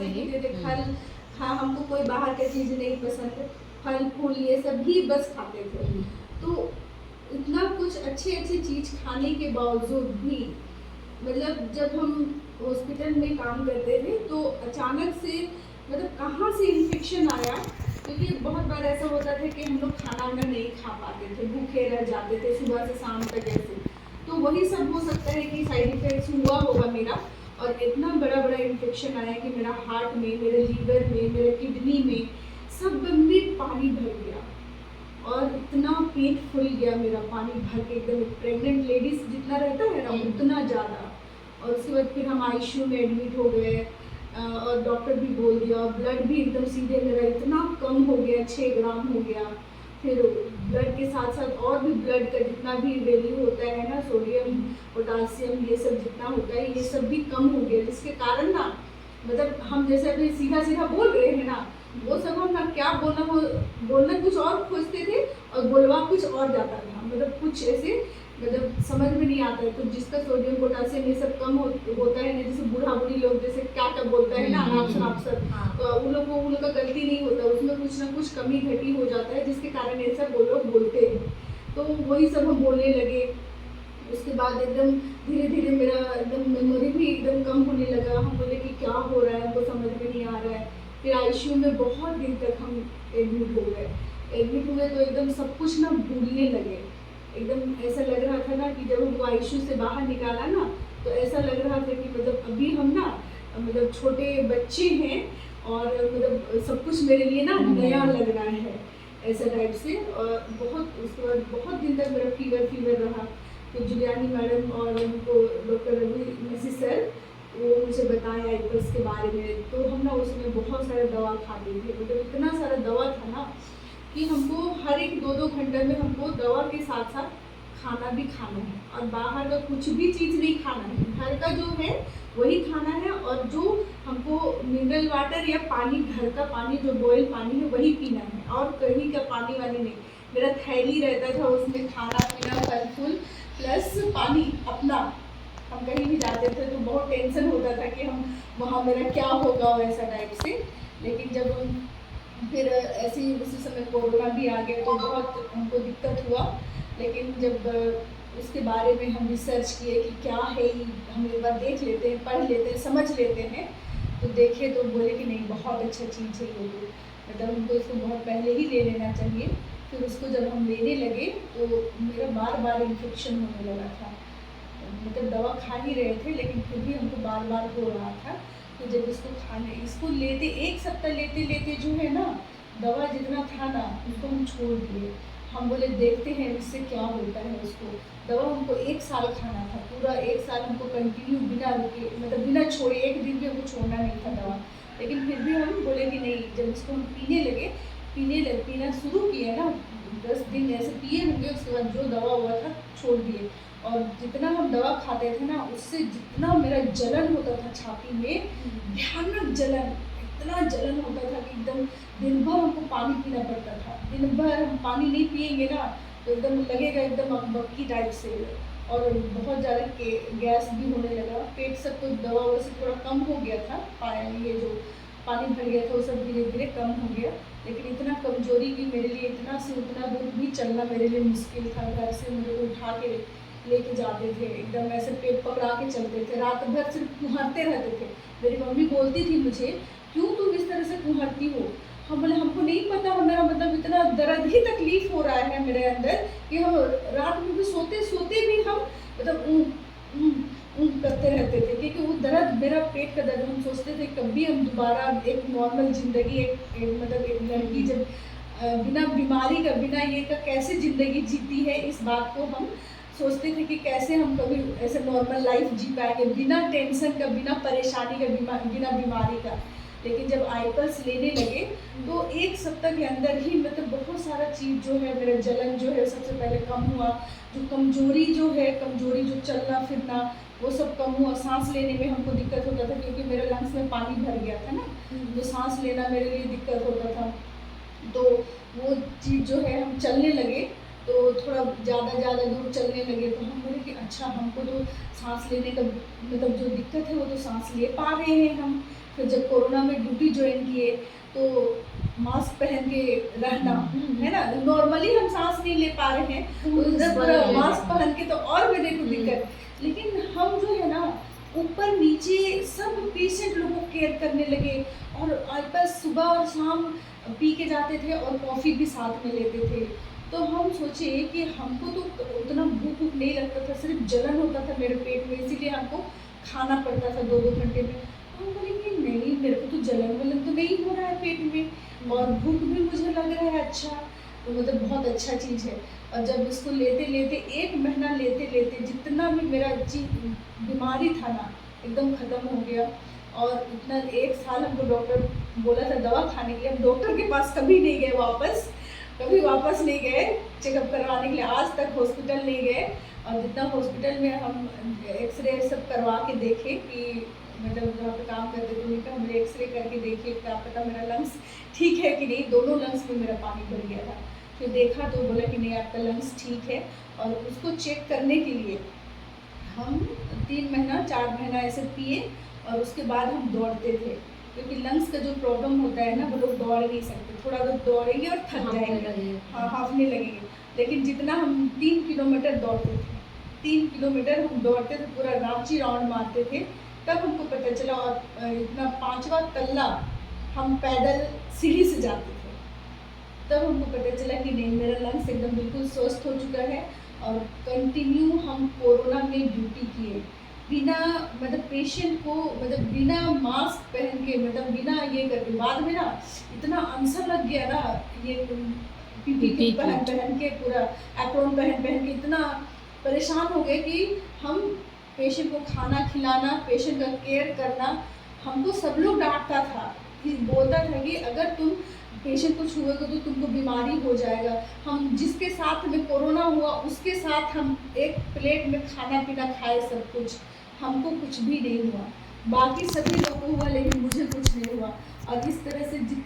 से पीते थे। फल, हाँ, हमको कोई बाहर की चीज़ नहीं पसंद, फल फूल ये सब भी बस खाते थे। तो इतना कुछ अच्छी अच्छी चीज़ खाने के बावजूद भी मतलब जब हम हॉस्पिटल में काम करते थे तो अचानक से मतलब कहाँ से इन्फेक्शन आया, क्योंकि बहुत बार ऐसा होता था कि हम लोग खाना वाना नहीं खा पाते थे, भूखे रह जाते थे सुबह से शाम तक ऐसे। तो वही सब हो सकता है कि साइड इफेक्ट्स हुआ होगा मेरा, और इतना बड़ा बड़ा इन्फेक्शन आया कि मेरा हार्ट में, मेरे लीवर में, मेरे किडनी में, सब में पानी भर गया और इतना पेट फूल गया मेरा पानी भर के, एकदम प्रेग्नेंट लेडीज जितना रहता है ना उतना ज़्यादा। और उसके बाद फिर हम आईसीयू में एडमिट हो गए और डॉक्टर भी बोल दिया, और ब्लड भी एकदम सीधे मेरा इतना कम हो गया, 6 ग्राम हो गया। फिर ब्लड के साथ साथ और भी ब्लड का जितना भी वैल्यू होता है ना, सोडियम पोटासियम ये सब जितना होता है ये सब भी कम हो गया, जिसके कारण ना मतलब हम जैसे अभी सीधा सीधा बोल रहे हैं ना, वो सब हम ना क्या बोलना कुछ और खोजते थे और बोलवा कुछ और जाता था, मतलब कुछ ऐसे मतलब समझ में नहीं आता है। तो जिसका सोडियम पोटासियम ये सब कम होता है ना, जैसे बूढ़ा बूढ़ी लोग जैसे क्या क्या बोलता है ना अनापसर, तो उन लोग का गलती नहीं होता, उसमें कुछ ना कुछ कमी घटी हो जाता है जिसके कारण ये सब वो लोग बोलते हैं। तो वही सब हम बोलने लगे। उसके बाद एकदम धीरे धीरे मेरा एकदम मेमोरी भी एकदम कम होने लगा। हम बोले कि क्या हो रहा है, हमको समझ में नहीं आ रहा है। फिर आईसीयू में बहुत दिन तक हम एडमिट हो गए। एडमिट हुए तो एकदम सब कुछ ना भूलने लगे। एकदम ऐसा लग रहा था ना कि जब हमको आईसीयू से बाहर निकाला ना, तो ऐसा लग रहा था कि मतलब अभी हम ना मतलब छोटे बच्चे हैं और मतलब सब कुछ मेरे लिए ना नया लग रहा है, ऐसा टाइप से। और बहुत उसके बाद बहुत दिन तक मेरा फीवर रहा। तो जुलियानी मैडम और उनको डॉक्टर रवि मसी सर वो मुझे बताया आईपल्स के बारे में। तो हम ना उसमें बहुत सारा दवा खाते थे, मतलब इतना सारा दवा था ना कि हमको हर एक 2-2 घंटे में हमको दवा के साथ साथ खाना भी खाना है, और बाहर का कुछ भी चीज़ नहीं खाना है। घर का जो है वही खाना है, और जो हमको मिनरल वाटर या पानी, घर का पानी जो बॉयल पानी है वही पीना है, और कहीं का पानी वानी नहीं। मेरा थैली रहता था, उसमें खाना पीना फल फूल प्लस पानी अपना। हम कहीं भी जाते थे तो बहुत टेंशन होता था कि हम वहाँ मेरा क्या होगा वैसा टाइप से। लेकिन जब फिर ऐसे ही उसी समय कोरोना भी आ गया तो बहुत हमको दिक्कत हुआ। लेकिन जब उसके बारे में हम रिसर्च किए कि क्या है, हम एक बार देख लेते हैं, पढ़ लेते हैं, समझ लेते हैं, तो देखे तो बोले कि नहीं बहुत अच्छा चीज़ है ये, मतलब हमको इसको बहुत पहले ही ले लेना चाहिए। फिर उसको जब हम लेने लगे तो मेरा बार बार इन्फेक्शन होने लगा था, मतलब दवा खा ही रहे थे लेकिन फिर भी हमको बार बार हो रहा था। तो जब इसको लेते 1 सप्ताह लेते लेते जो है ना, दवा जितना था ना उसको हम छोड़ दिए। हम बोले देखते हैं इससे क्या होता है। उसको दवा हमको 1 साल खाना था, पूरा 1 साल हमको कंटिन्यू बिना रुके, मतलब बिना छोड़े, एक दिन भी हमको छोड़ना नहीं था दवा। लेकिन फिर भी हम बोले कि नहीं, जब इसको हम पीना शुरू किए ना, 10 दिन ऐसे पिए होंगे, उसके बाद जो दवा हुआ था छोड़ दिए। और जितना हम दवा खाते थे ना, उससे जितना मेरा जलन होता था छाती में, भयानक जलन, इतना जलन होता था कि एकदम दिन भर हमको पानी पीना पड़ता था। दिन भर हम पानी नहीं पिएंगे ना तो एकदम लगेगा एकदम अकबकी टाइप से, और बहुत ज़्यादा गैस भी होने लगा। पेट सब तो दवा से थोड़ा कम हो गया था, ये जो पानी भर गया था वो सब धीरे धीरे कम हो गया। लेकिन इतना कमजोरी की मेरे लिए, इतना से उतना दूर भी चलना मेरे लिए मुश्किल था। घर से मुझे को उठा के लेके जाते थे, एकदम ऐसे पेट पकड़ा के चलते थे, रात भर सिर्फ कुहरते रहते थे। मेरी मम्मी बोलती थी मुझे, क्यों तुम इस तरह से कुहरती हो? हम बोले हमको नहीं पता, हमारा मतलब इतना दर्द ही तकलीफ हो रहा है मेरे अंदर कि हम रात में भी सोते सोते भी हम मतलब करते रहते थे, क्योंकि वो दर्द, मेरा पेट का दर्द, हम सोचते थे कभी हम दोबारा एक नॉर्मल ज़िंदगी, मतलब एक लड़की जब बिना बीमारी का, बिना ये का कैसे ज़िंदगी जीती है, इस बात को हम सोचते थे कि कैसे हम कभी ऐसे नॉर्मल लाइफ जी पाएंगे बिना टेंशन का, बिना परेशानी का, बिना बीमारी का। लेकिन जब आईपल्स लेने लगे तो 1 सप्ताह के अंदर ही मतलब बहुत सारा चीज़ जो है, मेरा जलन जो है सबसे पहले कम हुआ, जो कमजोरी जो चलना फिरना वो सब कम हुआ। सांस लेने में हमको दिक्कत होता था क्योंकि मेरे लंग्स में पानी भर गया था ना, तो सांस लेना मेरे लिए दिक्कत होता था। तो वो चीज़ जो है, हम चलने लगे तो थोड़ा ज़्यादा दूर चलने लगे, तो हम बोले कि अच्छा हमको तो सांस लेने का मतलब जो दिक्कत है वो तो सांस ले पा रहे हैं हम। फिर जब कोरोना में ड्यूटी ज्वाइन किए तो मास्क पहन के रहना, है ना, नॉर्मली हम सांस नहीं ले पा रहे हैं, तो इधर पूरा मास्क पहन के तो और भी देखो दिक्कत। लेकिन हम जो है ना ऊपर नीचे सब पेशेंट लोगों को केयर करने लगे, और बस सुबह और शाम पी के जाते थे और कॉफ़ी भी साथ में लेते थे। तो हम सोचे कि हमको तो उतना भूख वूख नहीं लगता था, सिर्फ जलन होता था मेरे पेट में, इसीलिए हमको खाना पड़ता था 2-2 घंटे में। तो हम बोले कि नहीं, मेरे को तो जलन वलन तो नहीं हो रहा है पेट में, और भूख भी मुझे लग रहा है अच्छा, तो मतलब बहुत अच्छा चीज़ है। और जब इसको लेते-लेते 1 महीना लेते-लेते जितना भी मेरा बीमारी था ना एकदम ख़त्म हो गया। और इतना 1 साल हमको डॉक्टर बोला था दवा खाने के लिए, हम डॉक्टर के पास कभी नहीं गए वापस, कभी वापस नहीं गए चेकअप करवाने के लिए, आज तक हॉस्पिटल नहीं गए। और जितना हॉस्पिटल में हम एक्सरे सब करवा के देखे कि मतलब जहाँ पे काम करते थे उनका हमने एक्सरे करके देखिए क्या पता मेरा लंग्स ठीक है कि नहीं, दोनों लंग्स में मेरा पानी भर गया था। फिर देखा तो बोला कि नहीं आपका लंग्स ठीक है, और उसको चेक करने के लिए हम 3 महीना 4 महीना ऐसे पिए, और उसके बाद हम दौड़ते थे, क्योंकि लंग्स का जो प्रॉब्लम होता है ना वो लोग दौड़ नहीं सकते, थोड़ा दूर दौड़ेंगे और थक जाएंगे, हाँ हाँफने लगेंगे। लेकिन जितना हम 3 किलोमीटर दौड़ते थे, 3 किलोमीटर हम दौड़ते थे, पूरा रांची राउंड मारते थे, तब हमको पता चला। और इतना 5वां तल्ला हम पैदल सीढ़ी से जाते थे, तब हमको पता चला कि नहीं मेरा लंग्स एकदम बिल्कुल स्वस्थ हो चुका है। और कंटिन्यू हम कोरोना में ड्यूटी किए, बिना मतलब पेशेंट को मतलब बिना मास्क पहन के, मतलब बिना ये करके। बाद में ना इतना आंसर लग गया ना, ये पीपी पहन के पूरा एप्रॉन पहन के इतना परेशान हो गए कि हम पेशेंट को खाना खिलाना, पेशेंट का केयर करना, हमको सब लोग डांटता था कि बोलता था कि अगर तुम पेशेंट को छुओगे तो तुमको बीमारी हो जाएगा। हम जिसके साथ में कोरोना हुआ उसके साथ हम एक प्लेट में खाना पीना खाए सब कुछ, हमको कुछ भी नहीं हुआ, बाकी सभी लोगों को हुआ लेकिन मुझे कुछ नहीं हुआ। और इस तरह से